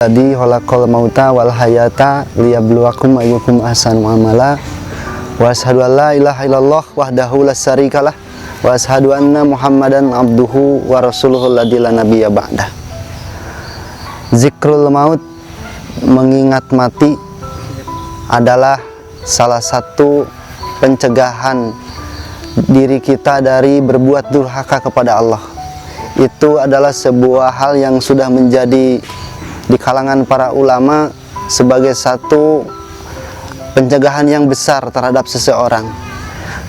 Alladzi khalaqal mauta wal hayata liyabluwakum ayyukum ahsanu amala. Wa asyhadu an la ilaha illallah wahdahu la syarikalah wa asyhadu anna Muhammadan abduhu wa rasuluhu alladzi la nabiyya ba'dah. Zikrul maut, mengingat mati, adalah salah satu pencegahan diri kita dari berbuat durhaka kepada Allah. Itu adalah sebuah hal yang sudah menjadi di kalangan para ulama sebagai satu pencegahan yang besar terhadap seseorang.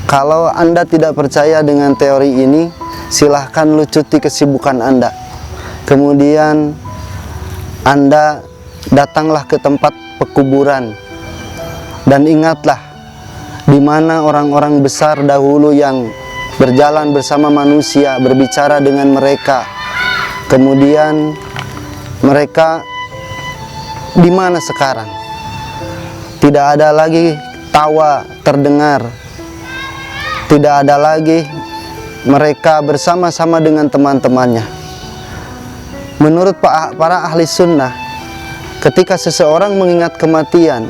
Kalau Anda tidak percaya dengan teori ini, silahkan lucuti kesibukan Anda. Kemudian Anda datanglah ke tempat pekuburan dan ingatlah di mana orang-orang besar dahulu yang berjalan bersama manusia, berbicara dengan mereka. Kemudian mereka di mana sekarang? Tidak ada lagi tawa terdengar. Tidak ada lagi mereka bersama-sama dengan teman-temannya. Menurut para ahli sunnah, ketika seseorang mengingat kematian,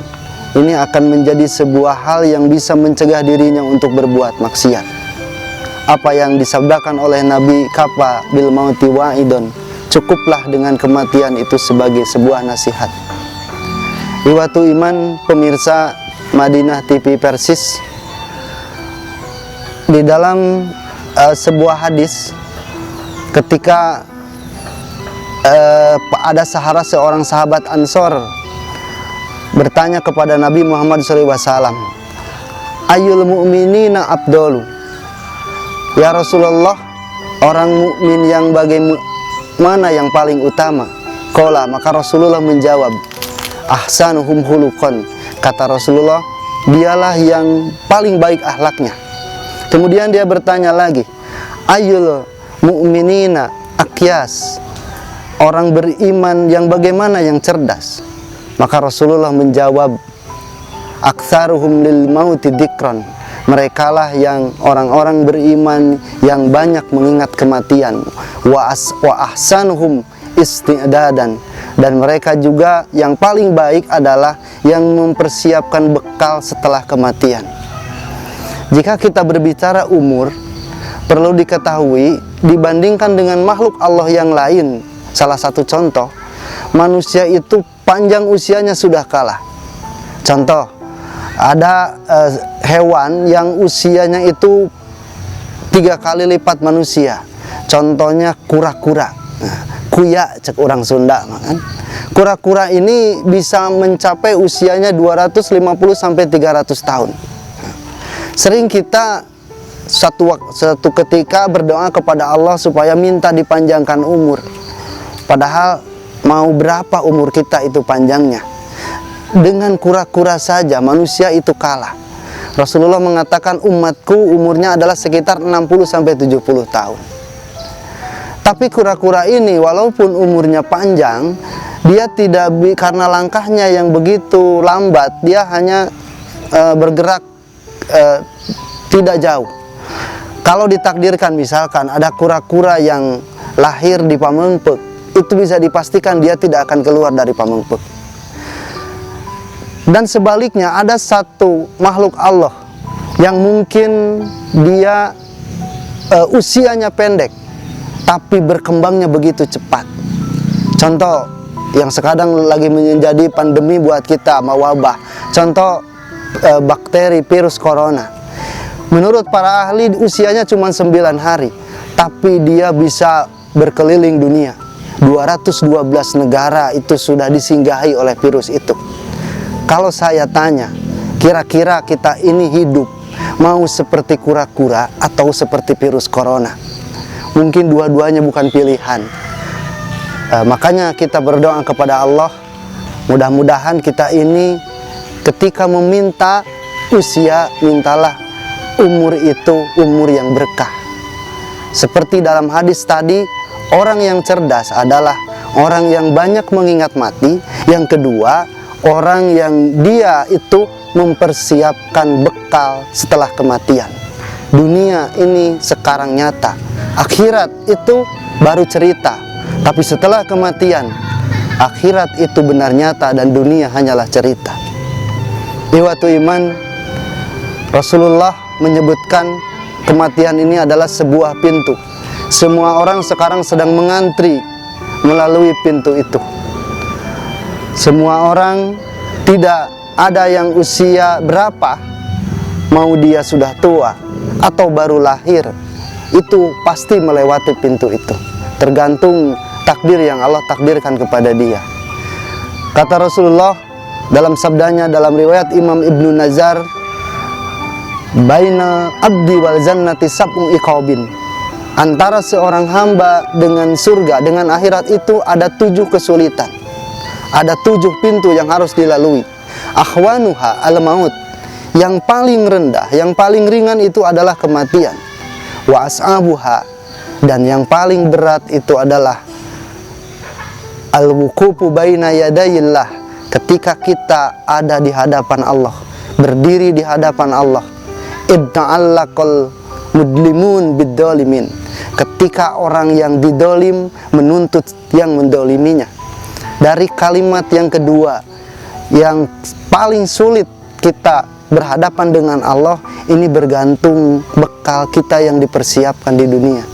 ini akan menjadi sebuah hal yang bisa mencegah dirinya untuk berbuat maksiat. Apa yang disabdakan oleh Nabi, kafa bil mauti wa'idun, cukuplah dengan kematian itu sebagai sebuah nasihat. Iwatu iman, pemirsa Madinah TV Persis, di dalam sebuah hadis, ketika ada seorang sahabat Ansor bertanya kepada Nabi Muhammad SAW, Ayyul mu'minina abdolu, ya Rasulullah, orang mukmin yang bagaimana yang paling utama? Qala, maka Rasulullah menjawab, ahsanuhum khuluqan, kata Rasulullah, dialah yang paling baik akhlaknya. Kemudian dia bertanya lagi, ayyul mu'minina akyas, orang beriman yang bagaimana yang cerdas? Maka Rasulullah menjawab, aktsaruhum lil mauti dzikran, merekalah yang orang-orang beriman yang banyak mengingat kematian. Wa ahsanuhum isti'dadan, dan mereka juga yang paling baik adalah yang mempersiapkan bekal setelah kematian. Jika kita berbicara umur, perlu diketahui dibandingkan dengan makhluk Allah yang lain, salah satu contoh, manusia itu panjang usianya sudah kalah. Contoh, ada hewan yang usianya itu 3 kali lipat manusia. Contohnya kura-kura. Kuya cek orang Sunda, kan? Kura-kura ini bisa mencapai usianya 250 sampai 300 tahun. Sering kita satu ketika berdoa kepada Allah supaya minta dipanjangkan umur. Padahal mau berapa umur kita itu panjangnya? Dengan kura-kura saja manusia itu kalah. Rasulullah mengatakan umatku umurnya adalah sekitar 60 sampai 70 tahun. Tapi kura-kura ini walaupun umurnya panjang, dia tidak karena langkahnya yang begitu lambat, dia hanya bergerak tidak jauh. Kalau ditakdirkan misalkan ada kura-kura yang lahir di Pamengpeuk, itu bisa dipastikan dia tidak akan keluar dari Pamengpeuk. Dan sebaliknya ada satu makhluk Allah yang mungkin dia usianya pendek, tapi berkembangnya begitu cepat. Contoh yang sekarang lagi menjadi pandemi buat kita, wabah. Contoh bakteri virus corona. Menurut para ahli usianya cuma 9 hari, tapi dia bisa berkeliling dunia. 212 negara itu sudah disinggahi oleh virus itu. Kalau saya tanya, kira-kira kita ini hidup mau seperti kura-kura atau seperti virus corona? Mungkin dua-duanya bukan pilihan. Makanya kita berdoa kepada Allah, mudah-mudahan kita ini ketika meminta usia, mintalah umur itu umur yang berkah. Seperti dalam hadis tadi, orang yang cerdas adalah orang yang banyak mengingat mati. Yang kedua, orang yang dia itu mempersiapkan bekal setelah kematian. Dunia ini sekarang nyata, akhirat itu baru cerita. Tapi setelah kematian, akhirat itu benar nyata dan dunia hanyalah cerita. Ikhwatu iman, Rasulullah menyebutkan kematian ini adalah sebuah pintu. Semua orang sekarang sedang mengantri melalui pintu itu. Semua orang, tidak ada yang usia berapa, mau dia sudah tua atau baru lahir, itu pasti melewati pintu itu. Tergantung takdir yang Allah takdirkan kepada dia. Kata Rasulullah dalam sabdanya dalam riwayat Imam Ibnu Nazar, baina abdi wal jannati sab'u iqabin, antara seorang hamba dengan surga, dengan akhirat itu ada 7 kesulitan, ada 7 pintu yang harus dilalui. Akhwanuha al-maut, yang paling rendah, yang paling ringan itu adalah kematian. Wa as'abuha, dan yang paling berat itu adalah al-wuqufu baina yadayillah, ketika kita ada di hadapan Allah, berdiri di hadapan Allah. Ibta'allaqal mudlimun biddolimin, ketika orang yang didolim menuntut yang mendoliminya. Dari kalimat yang kedua, yang paling sulit kita berhadapan dengan Allah, ini bergantung bekal kita yang dipersiapkan di dunia.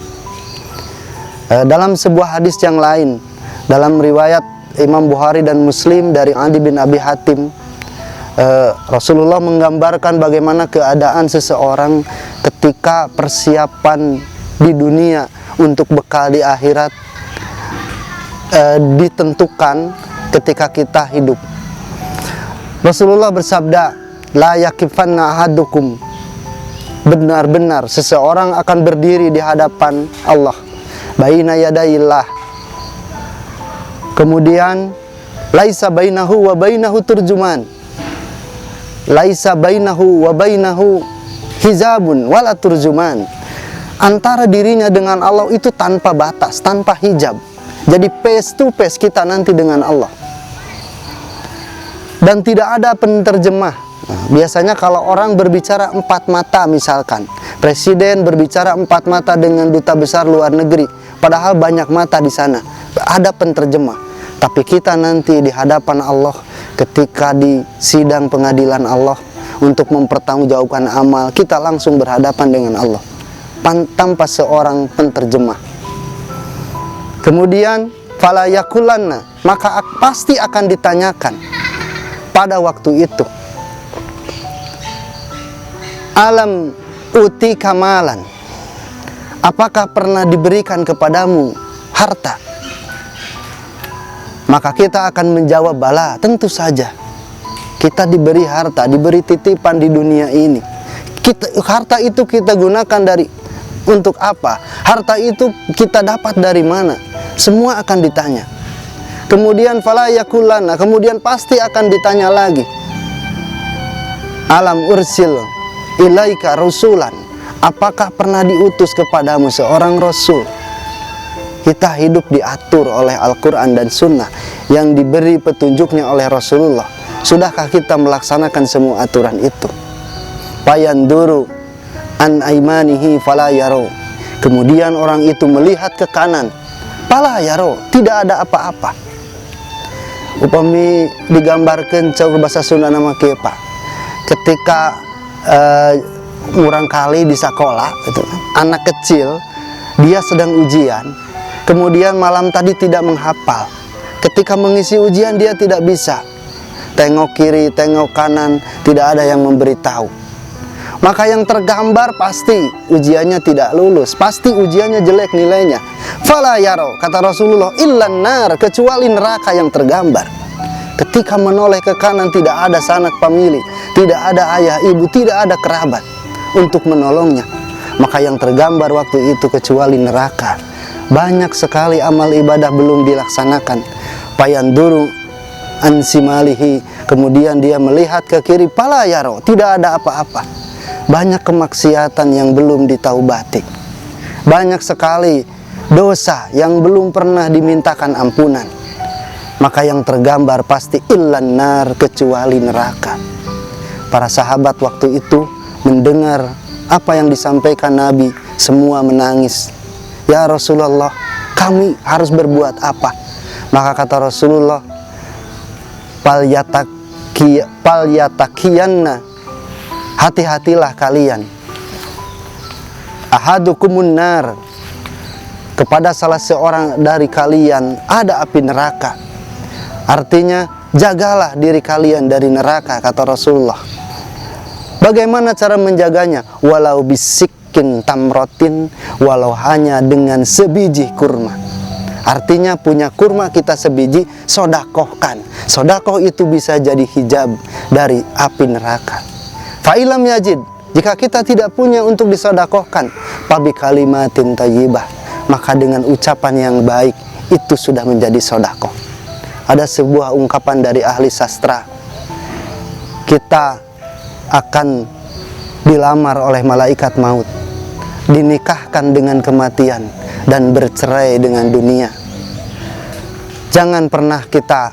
Dalam sebuah hadis yang lain, dalam riwayat Imam Bukhari dan Muslim dari Adi bin Abi Hatim, Rasulullah menggambarkan bagaimana keadaan seseorang ketika persiapan di dunia untuk bekal di akhirat ditentukan ketika kita hidup. Rasulullah bersabda, la yakifanna ahadukum, benar-benar seseorang akan berdiri di hadapan Allah, baina yadayillah. Kemudian laisa bainahu wa bainahu turjuman, laisa bainahu wa bainahu hijabun wala turjuman, antara dirinya dengan Allah itu tanpa batas, tanpa hijab. Jadi face to face kita nanti dengan Allah. Dan tidak ada penterjemah. Nah, biasanya kalau orang berbicara 4 mata, misalkan presiden berbicara 4 mata dengan duta besar luar negeri, padahal banyak mata di sana, ada penterjemah. Tapi kita nanti di hadapan Allah, ketika di sidang pengadilan Allah untuk mempertanggungjawabkan amal, kita langsung berhadapan dengan Allah tanpa seorang penterjemah. Kemudian fala yakulanna, maka pasti akan ditanyakan pada waktu itu, alam uti kamalan, apakah pernah diberikan kepadamu harta? Maka kita akan menjawab, bala, tentu saja. Kita diberi harta, diberi titipan di dunia ini. Harta itu kita gunakan untuk apa? Harta itu kita dapat dari mana? Semua akan ditanya. Kemudian fala yakulana, kemudian pasti akan ditanya lagi, alam ursil ilaika rasulan, apakah pernah diutus kepadamu seorang rasul? Kita hidup diatur oleh Al-Quran dan Sunnah yang diberi petunjuknya oleh Rasulullah. Sudahkah kita melaksanakan semua aturan itu? Fayanduru an aimanihi fala yaro, kemudian orang itu melihat ke kanan, fala yaro, tidak ada apa-apa. Upami digambarkan cawur bahasa Sunda nama kepa, ketika murang kali di sekolah gitu, anak kecil dia sedang ujian, kemudian malam tadi tidak menghafal. Ketika mengisi ujian dia tidak bisa, tengok kiri, tengok kanan, tidak ada yang memberitahu. Maka yang tergambar pasti ujiannya tidak lulus, pasti ujiannya jelek nilainya. Fala yaro, kata Rasulullah, illan nar, kecuali neraka yang tergambar. Ketika menoleh ke kanan tidak ada sanak famili, tidak ada ayah ibu, tidak ada kerabat untuk menolongnya. Maka yang tergambar waktu itu kecuali neraka. Banyak sekali amal ibadah belum dilaksanakan. Payanduru ansimalihi, kemudian dia melihat ke kiri, pala yaro, tidak ada apa-apa. Banyak kemaksiatan yang belum ditaubati. Banyak sekali dosa yang belum pernah dimintakan ampunan. Maka yang tergambar pasti illan nar, kecuali neraka. Para sahabat waktu itu mendengar apa yang disampaikan Nabi, semua menangis. Ya Rasulullah, kami harus berbuat apa? Maka kata Rasulullah, Palyatakiyanna, hati-hatilah kalian. Ahadukumun nar, kepada salah seorang dari kalian ada api neraka. Artinya, jagalah diri kalian dari neraka, kata Rasulullah. Bagaimana cara menjaganya? Walau bisikin tamrotin, walau hanya dengan sebiji kurma. Artinya punya kurma kita sebiji, sodakohkan. Sodakoh itu bisa jadi hijab dari api neraka. Fa'ilam yajid, jika kita tidak punya untuk disodakohkan, pabi kalimatin thayyibah, maka dengan ucapan yang baik itu sudah menjadi sodakoh. Ada sebuah ungkapan dari ahli sastra, kita akan dilamar oleh malaikat maut, dinikahkan dengan kematian, dan bercerai dengan dunia. Jangan pernah kita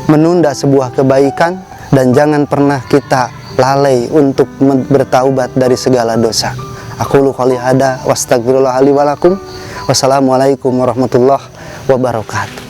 menunda sebuah kebaikan, dan jangan pernah kita lalai untuk bertaubat dari segala dosa. Aqulu qouli hada wastaghfirullah li wa lakum. Wassalamualaikum warahmatullahi wabarakatuh.